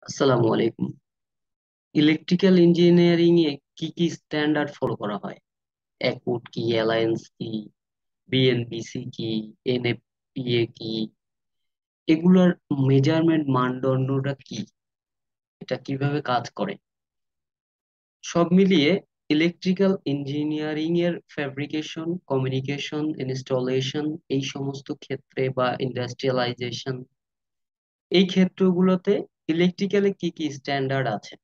আসসালামু আলাইকুম। Electrical engineering এ কি কি স্ট্যান্ডার্ড ফলো করা হয়? একউড কি, অ্যালায়েন্স কি, বিএনবিসি কি, এনএফপিএ কি, এগুলোর মেজারমেন্ট মানদণ্ডটা কি, এটা কিভাবে কাজ করে? সব মিলিয়ে ইলেকট্রিক্যাল ইঞ্জিনিয়ারিং এর ফ্যাব্রিকেশন, কমিউনিকেশন, ইনস্টলেশন, এই সমস্ত ক্ষেত্রে বা ইন্ডাস্ট্রিয়ালাইজেশন, এই ক্ষেত্রগুলোতে ইলেকট্রিক্যালে কি কি স্ট্যান্ডার্ড আছে,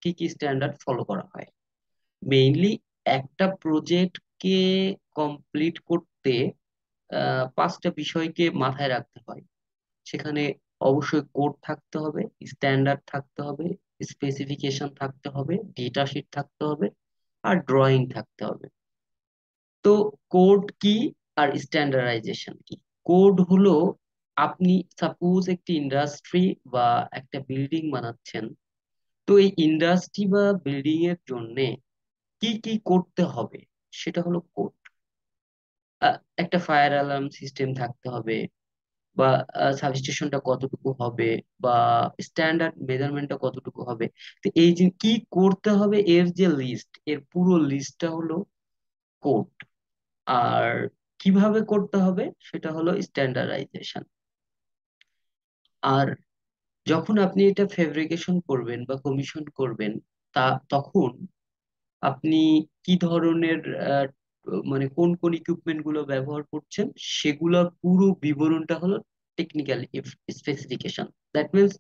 কি কি স্ট্যান্ডার্ড ফলো করা হয়? মেইনলি একটা প্রজেক্টকে কমপ্লিট করতে পাঁচটা বিষয়কে মাথায় রাখতে হয়। সেখানে অবশ্যই কোড থাকতে হবে, স্ট্যান্ডার্ড থাকতে হবে, স্পেসিফিকেশন থাকতে হবে, ডেটা শিট থাকতে হবে, আর ড্রয়িং থাকতে হবে। তো কোড কি আর স্ট্যান্ডার্ডাইজেশন কি? কোড হলো, আপনি সাপোজ একটি ইন্ডাস্ট্রি বা একটা বিল্ডিং বানাচ্ছেন। তো এই ইন্ডাস্ট্রি বা বিল্ডিং এর জন্য কি কি করতে হবে সেটা হলো কোড। একটা ফায়ার অ্যালার্ম সিস্টেম থাকতে হবে, বা সাবস্টেশনটা কতটুকু হবে, বা স্ট্যান্ডার্ড মেজারমেন্টটা কতটুকু হবে। তো এই যে কি করতে হবে, এর যে লিস্ট, এর পুরো লিস্টটা হলো কোড। আর কিভাবে করতে হবে সেটা হলো স্ট্যান্ডার্ডাইজেশন। আর যখন আপনি এটা ফেব্রিকেশন করবেন বা কমিশন করবেন, তখন আপনি কি ধরনের মানে কোন কোন ইকুইপমেন্ট গুলো ব্যবহার করছেন, সেগুলোর পুরো বিবরণটা হলো technical specification. That means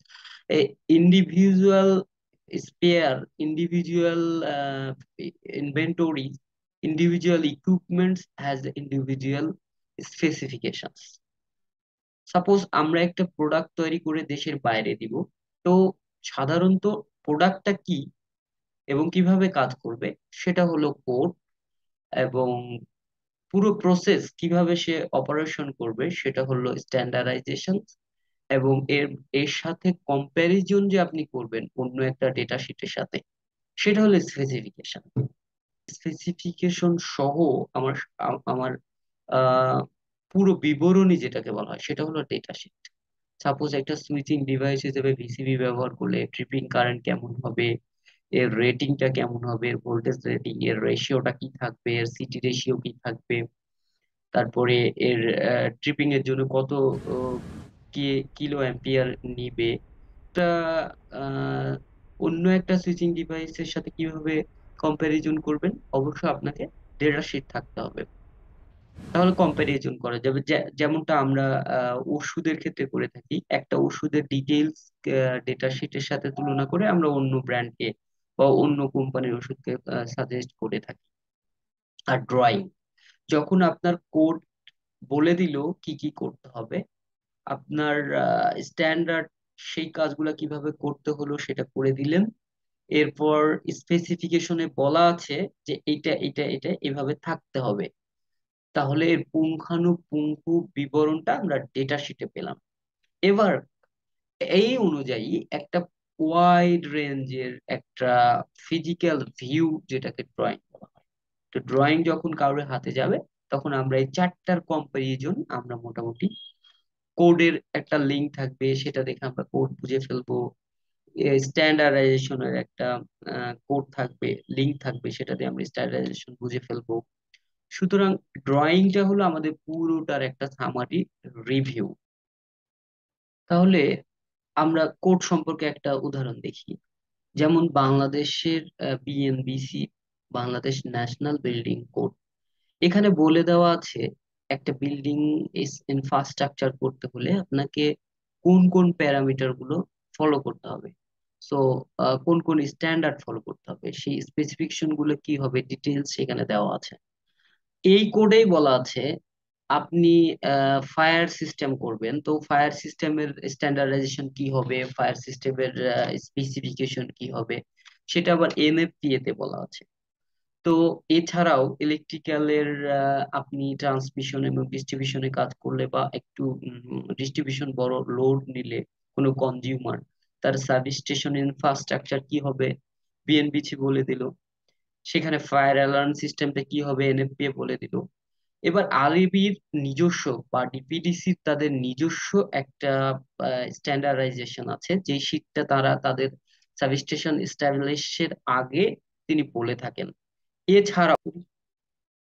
individual spare, individual inventory, individual equipments has individual specifications. Suppose আমরা একটা প্রোডাক্ট তৈরি করে দেশের বাইরে দিব। তো সাধারণত প্রোডাক্টটা কি এবং কিভাবে কাজ করবে সেটা হলো কোড, এবং পুরো প্রসেস কিভাবে সে অপারেশন করবে সেটা হলো স্ট্যান্ডার্ডাইজেশন। এবং এর এর সাথে কম্প্যারিজন যে আপনি করবেন অন্য একটা ডেটা শিটের সাথে, সেটা হলো স্পেসিফিকেশন। স্পেসিফিকেশন সহ আমার আমার পুরো বিবরণী যেটাকে বলা হয় সেটা হলো ডেটা শিট। সাপোজ একটা সুইচিং ডিভাইস হিসেবে ভিসিবি ব্যবহার করলে ট্রিপিং কারেন্ট কেমন হবে, এর রেটিংটা কেমন হবে, এর ভোল্টেজ রেটিং, এর রেশিওটা কি থাকবে, এর সিটি রেশিও কি থাকবে, তারপরে এর ট্রিপিং এর জন্য কত আহ, কি কিলো অ্যাম্পিয়ার নিবে, এটা আহ, অন্য একটা সুইচিং ডিভাইসের সাথে কিভাবে কম্প্যারিজন করবেন, অবশ্যই আপনাকে ডেটা শিট থাকতে হবে। তাহলে কম্প্যারিজন করা যাবে, যেমনটা আমরা ওষুধের ক্ষেত্রে করে থাকি। একটা ওষুধের ডিটেইলস ডেটা শিটের সাথে তুলনা করে আমরা অন্য ব্র্যান্ডকে বা অন্য কোম্পানির ওষুধকে সাজেস্ট করে থাকি। আর ড্রয়িং, যখন আপনার কোড বলে দিল কি কি করতে হবে, আপনার স্ট্যান্ডার্ড সেই কাজগুলো কিভাবে করতে হলো সেটা করে দিলেন। এরপর স্পেসিফিকেশনে বলা আছে যে এইটা এটা এটা এভাবে থাকতে হবে। তাহলে এর পুঙ্খানুপুঙ্খু বিবরণটা আমরা ডেটা শিটে পেলাম। এবার এই অনুযায়ী একটা ওয়াইড রেঞ্জের একটা ফিজিক্যাল ভিউ, যেটাকে ড্রয়িং বলা হয়। তো ড্রয়িং যখন কারোর হাতে যাবে, তখন আমরা এই চারটার কম্পারিজন আমরা মোটামুটি, কোডের একটা লিঙ্ক থাকবে সেটা দেখে আমরা কোড বুঝে ফেলবো, স্ট্যান্ডার্ডাইজেশনের একটা কোড থাকবে, লিঙ্ক থাকবে, সেটা দিয়ে আমরা স্ট্যান্ডার্ডাইজেশন বুঝে ফেলবো। সুতরাং ড্রয়িংটা হলো আমাদের পুরোটার একটা সামারি রিভিউ। তাহলে আমরা কোড সম্পর্কে একটা উদাহরণ দেখি। যেমন বাংলাদেশের BNBC, Bangladesh national building code, এখানে বলে দেওয়া আছে একটা বিল্ডিং ইনফ্রাস্ট্রাকচার করতে হলে আপনাকে কোন কোন প্যারামিটার গুলো ফলো করতে হবে। সো কোন কোন স্ট্যান্ডার্ড ফলো করতে হবে, সেই স্পেসিফিকেশন গুলো কি হবে, ডিটেলস সেখানে দেওয়া আছে। এই কোডেই বলা আছে আপনি ফায়ার সিস্টেম করবেন, তো ফায়ার সিস্টেমের স্ট্যান্ডার্ডাইজেশন কি হবে, ফায়ার সিস্টেমের স্পেসিফিকেশন কি হবে, সেটা আবার এনএফপিএ তে বলা আছে। তো এছাড়াও ইলেকট্রিক্যালের আপনি ট্রান্সমিশন এবং ডিস্ট্রিবিউশনে কাজ করলে, বা একটু ডিস্ট্রিবিউশন বড় লোড নিলে, কোনো কনজিউমার, তার সাবস্টেশন ইনফ্রাস্ট্রাকচার কি হবে, বিএনবিসি বলে দিল। সেখানে ফায়ার অ্যালার্ম সিস্টেমটা কি হবে, এনএফপিএ বলে দিল। এবার আরএবির নিজস্ব বা ডিপিডিসি তাদের নিজস্ব একটা স্ট্যান্ডার্ডাইজেশন আছে, যে শীটটা তারা তাদের সাবস্টেশন এস্টাবলিশের আগে তিনি বলে থাকেন। এছাড়াও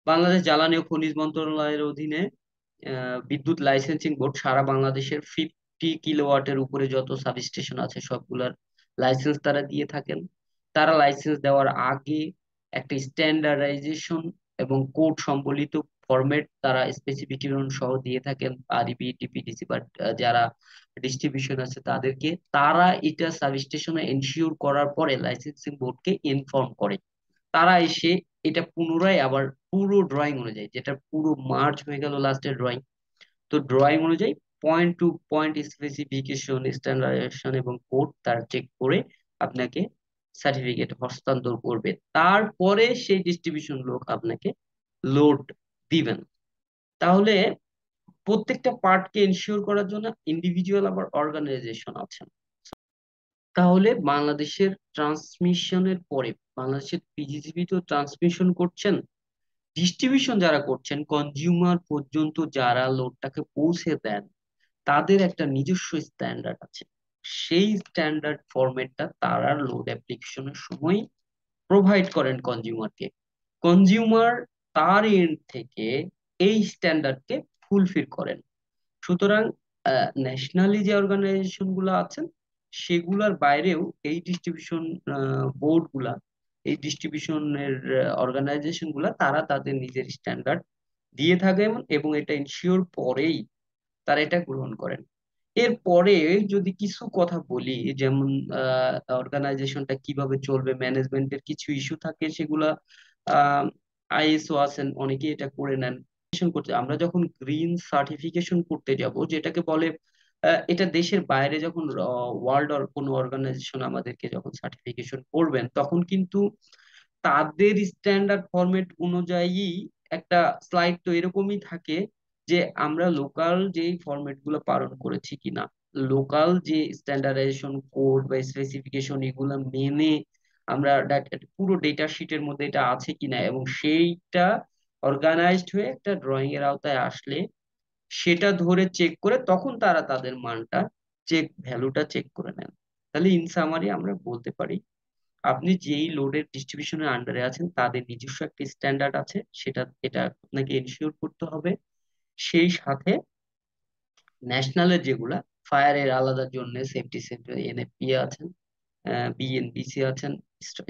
বাংলাদেশ জ্বালানি ও খনিজ মন্ত্রণালয়ের অধীনে বিদ্যুৎ লাইসেন্সিং বোর্ড সারা বাংলাদেশের 50 কিলোওয়াটের উপরে যত সাবস্টেশন আছে সবগুলার লাইসেন্স তারা দিয়ে থাকেন। তারা লাইসেন্স দেওয়ার আগে একটা স্ট্যান্ডার্ডাইজেশন এবং কোড সম্বলিত ফরম্যাট তারা স্পেসিফিকেশন সহ দিয়ে থাকেন আরইবি টিপিডিসি বা যারা ডিস্ট্রিবিউশন আছে তাদেরকে। তারা এটা সাবস্টেশনে এনশিওর করার পরে লাইসেন্সিং বোর্ডকে ইনফর্ম করে। তারা এসে এটা পুনরায় আবার পুরো ড্রয়িং অনুযায়ী, যেটা পুরো মার্চ হয়ে গেল লাস্টের ড্রয়িং, তো ড্রয়িং অনুযায়ী point to point specification standardization এবং কোড তার চেক করে আপনাকে সার্টিফিকেট হস্তান্তর করবে। তারপরে সেই ডিস্ট্রিবিউশন লোক আপনাকে লোড দিবেন। তাহলে প্রত্যেকটা পার্টকে এনশিওর করার জন্য ইন্ডিভিজুয়াল আবার অর্গানাইজেশন আছে। তাহলে বাংলাদেশের ট্রান্সমিশনের পরে বাংলাদেশের পিজিসিবি তো ট্রান্সমিশন করছেন, ডিস্ট্রিবিউশন যারা করছেন কনজিউমার পর্যন্ত যারা লোডটাকে পৌঁছে দেন, তাদের একটা নিজস্ব স্ট্যান্ডার্ড আছে। সেই স্ট্যান্ডার্ড ফরম্যাটটা তারা লোড অ্যাপ্লিকেশনের সময় প্রোভাইড করেন কনজিউমারকে। কনজিউমার তার এন্ড থেকে এই স্ট্যান্ডার্ডকে ফুলফিল করেন। সুতরাং ন্যাশনালি যে অর্গানাইজেশন গুলো আছেন সেগুলার বাইরেও এই ডিস্ট্রিবিউশন বোর্ড গুলা, এই ডিস্ট্রিবিউশনের অর্গানাইজেশন গুলা তারা তাদের নিজের স্ট্যান্ডার্ড দিয়ে থাকেন এবং এটা ইনশিওর পরেই তারা এটা গ্রহণ করেন। এরপরে যদি কিছু কথা বলি, যেমন অর্গানাইজেশনটা কিভাবে চলবে, ম্যানেজমেন্টের কিছু ইস্যু থাকে সেগুলা আইএসও আছেন অনেকেই এটা করে নেন করতে। আমরা যখন গ্রিন সার্টিফিকেশন করতে যাব, যেটাকে বলে এটা দেশের বাইরে যখন ওয়ার্ল্ড কোনো অর্গানাইজেশন আমাদেরকে যখন সার্টিফিকেশন করবেন, তখন কিন্তু তাদের স্ট্যান্ডার্ড ফরম্যাট অনুযায়ী একটা স্লাইড তো এরকমই থাকে যে আমরা লোকাল যেই ফরম্যাট গুলো পালন করেছি কিনা, লোকাল যে স্ট্যান্ডার্ডাইজেশন কোড বা স্পেসিফিকেশন এগুলো মেনে আমরা পুরো ডেটা শিটের মধ্যে এটা আছে কিনা, এবং সেইটা অর্গানাইজড হয়ে একটা ড্রয়িং এর আওতায় আসলে সেটা ধরে চেক করে তখন তারা তাদের মানটা ভ্যালুটা চেক করে নেন। তাহলে ইন সামারি আমরা বলতে পারি আপনি যেই লোডের ডিস্ট্রিবিউশনের আন্ডারে আছেন তাদের নিজস্ব একটা স্ট্যান্ডার্ড আছে, এটা আপনাকে এনশিওর করতে হবে। সেই সাথে ন্যাশনালের যেগুলা ফায়ারের আলাদা জন্য সেফটি সেন্টার এনএফপিএ আছেন, বিএনবিসি আছেন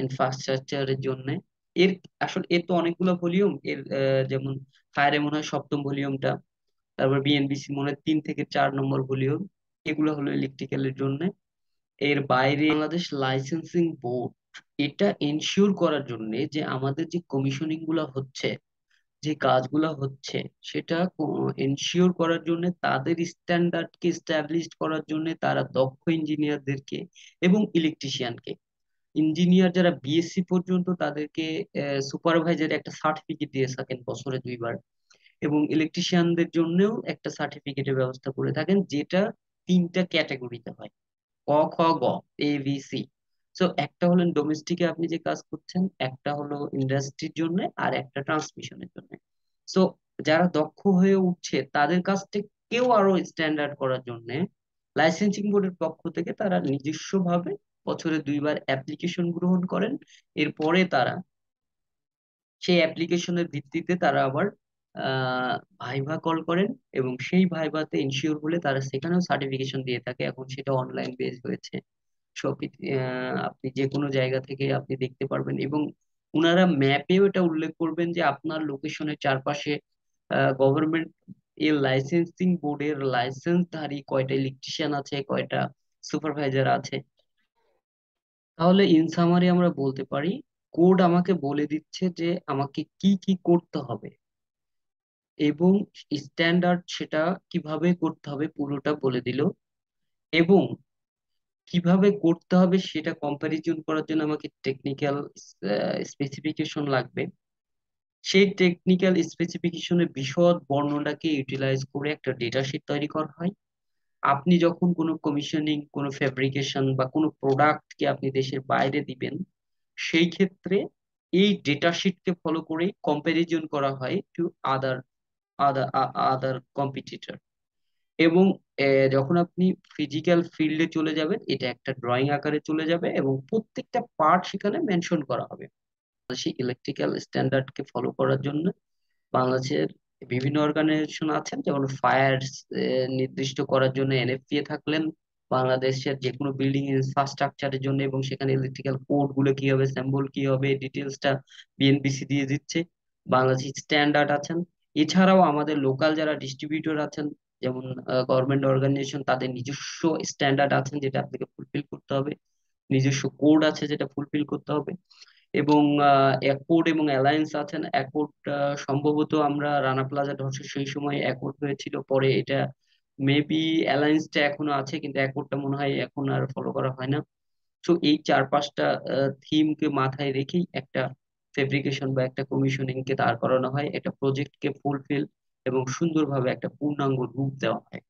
ইনফ্রাস্ট্রাকচারের জন্য। এর আসলে এর তো অনেকগুলো ভলিউম, এর যেমন ফায়ারে মনে হয় সপ্তম ভলিউমটা, তারপর বিএনবিসি মনে হয় 3 থেকে 4 নম্বর ভলিউম, এগুলো হলো ইলেকট্রিক্যালের জন্য। এর বাইরে বাংলাদেশ লাইসেন্সিং বোর্ড এটা এনশিওর করার জন্য যে আমাদের যে কমিশনিং গুলা হচ্ছে, যে কাজগুলো হচ্ছে, সেটা এনশিওর করার জন্য তাদের স্ট্যান্ডার্ডকে স্ট্যাবলিশ করার জন্য তারা দক্ষ ইঞ্জিনিয়ারদেরকে এবং ইলেকট্রিশিয়ানকে, ইঞ্জিনিয়ার যারা বিএসসি পর্যন্ত তাদেরকে সুপারভাইজার একটা সার্টিফিকেট দিয়ে থাকেন বছরে 2বার, এবং ইলেকট্রিশিয়ানদের জন্যও একটা সার্টিফিকেটের ব্যবস্থা করে থাকেন, যেটা 3টা ক্যাটাগরিতে হয়, ক খ গ, এ বি সি। সো একটা হলো ডোমেস্টিকে আপনি যে কাজ করছেন, একটা হলো ইন্ডাস্ট্রির জন্য, আর একটা ট্রান্সমিশনের জন্য। সো যারা দক্ষ হয়ে উঠছে তাদের কাজটাকেও আরো স্ট্যান্ডার্ড করার জন্য লাইসেন্সিং বোর্ডের পক্ষ থেকে তারা নিজস্ব ভাবে বছরে 2বার অ্যাপ্লিকেশন গ্রহণ করেন। এরপরে তারা সেই অ্যাপ্লিকেশনের ভিত্তিতে তারা আবার ভাইভা কল করেন, এবং সেই ভাইভাতে ইনশিওর হলে তারা সেখানেও সার্টিফিকেশন দিয়ে থাকে। এখন সেটা অনলাইন বেস হয়েছে, সব আপনি যে কোনো জায়গা থেকে আপনি দেখতে পারবেন, এবং ওনারা ম্যাপেও এটা উল্লেখ করবেন যে আপনার লোকেশনের চারপাশে গভর্নমেন্ট এর লাইসেন্সিং বোর্ডের লাইসেন্সধারী কয়টা ইলেকট্রিশিয়ান আছে, কয়টা সুপারভাইজার আছে। তাহলে ইন সামারি আমরা বলতে পারি কোড আমাকে বলে দিচ্ছে যে আমাকে কি কি করতে হবে, এবং স্ট্যান্ডার্ড সেটা কিভাবে করতে হবে পুরোটা বলে দিল, এবং কিভাবে করতে হবে সেটা কম্প্যারিজন করার জন্য আমাকে টেকনিক্যাল স্পেসিফিকেশন লাগবে। সেই টেকনিক্যাল স্পেসিফিকেশনের বিশদ বর্ণনাকে ইউটিলাইজ করে একটা ডেটা শিট তৈরি করা হয়। আপনি যখন কোনো কমিশনিং, কোনো ফ্যাব্রিকেশন বা কোনো প্রোডাক্টকে আপনি দেশের বাইরে দিবেন, সেই ক্ষেত্রে এই ডেটা শিটকে ফলো করে কম্প্যারিজন করা হয় to other other other competitor. এবং যখন আপনি ফিজিক্যাল ফিল্ডে চলে যাবেন, এটা একটা ড্রয়িং আকারে চলে যাবে এবং প্রত্যেকটা পার্ট সেখানে মেনশন করা হবে। সেই ইলেকট্রিক্যাল স্ট্যান্ডার্ডকে ফলো করার জন্য বাংলাদেশের বিভিন্ন অর্গানাইজেশন আছেন, যেমন ফায়ার নির্দিষ্ট করার জন্য এনএফপিএ থাকলেন, বাংলাদেশের যে কোনো বিল্ডিং ইনফ্রাস্ট্রাকচারের জন্য, এবং সেখানে ইলেকট্রিক্যাল কোড গুলো কি হবে, সিম্বল কি হবে, ডিটেলসটা বিএনপিসি দিয়ে দিচ্ছে। বাংলাদেশ স্ট্যান্ডার্ড আছেন। এছাড়াও আমাদের লোকাল যারা ডিস্ট্রিবিউটর আছেন, যেমন গভর্নমেন্ট অর্গানাইজেশন, তাদের নিজস্ব স্ট্যান্ডার্ড আছেন যেটা আপনাকে ফুলফিল করতে হবে, নিজস্ব কোড আছে যেটা ফুলফিল করতে হবে। এবং অ্যাকর্ড এবং অ্যালায়েন্স আছেন। অ্যাকর্ড সম্ভবত আমরা রানা প্লাজা ধসের সেই সময় অ্যাকর্ড হয়েছিল, পরে এটা মেবি অ্যালায়েন্সটা এখনো আছে, কিন্তু অ্যাকর্ডটা মনে হয় এখন আর ফলো করা হয় না। তো এই চার পাঁচটা থিমকে মাথায় রেখেই একটা ফেব্রিকেশন বা একটা কমিশনিং কে দাঁড় করানো হয়, একটা প্রজেক্টকে ফুলফিল এবং সুন্দরভাবে একটা পূর্ণাঙ্গ রূপ দেওয়া হয়।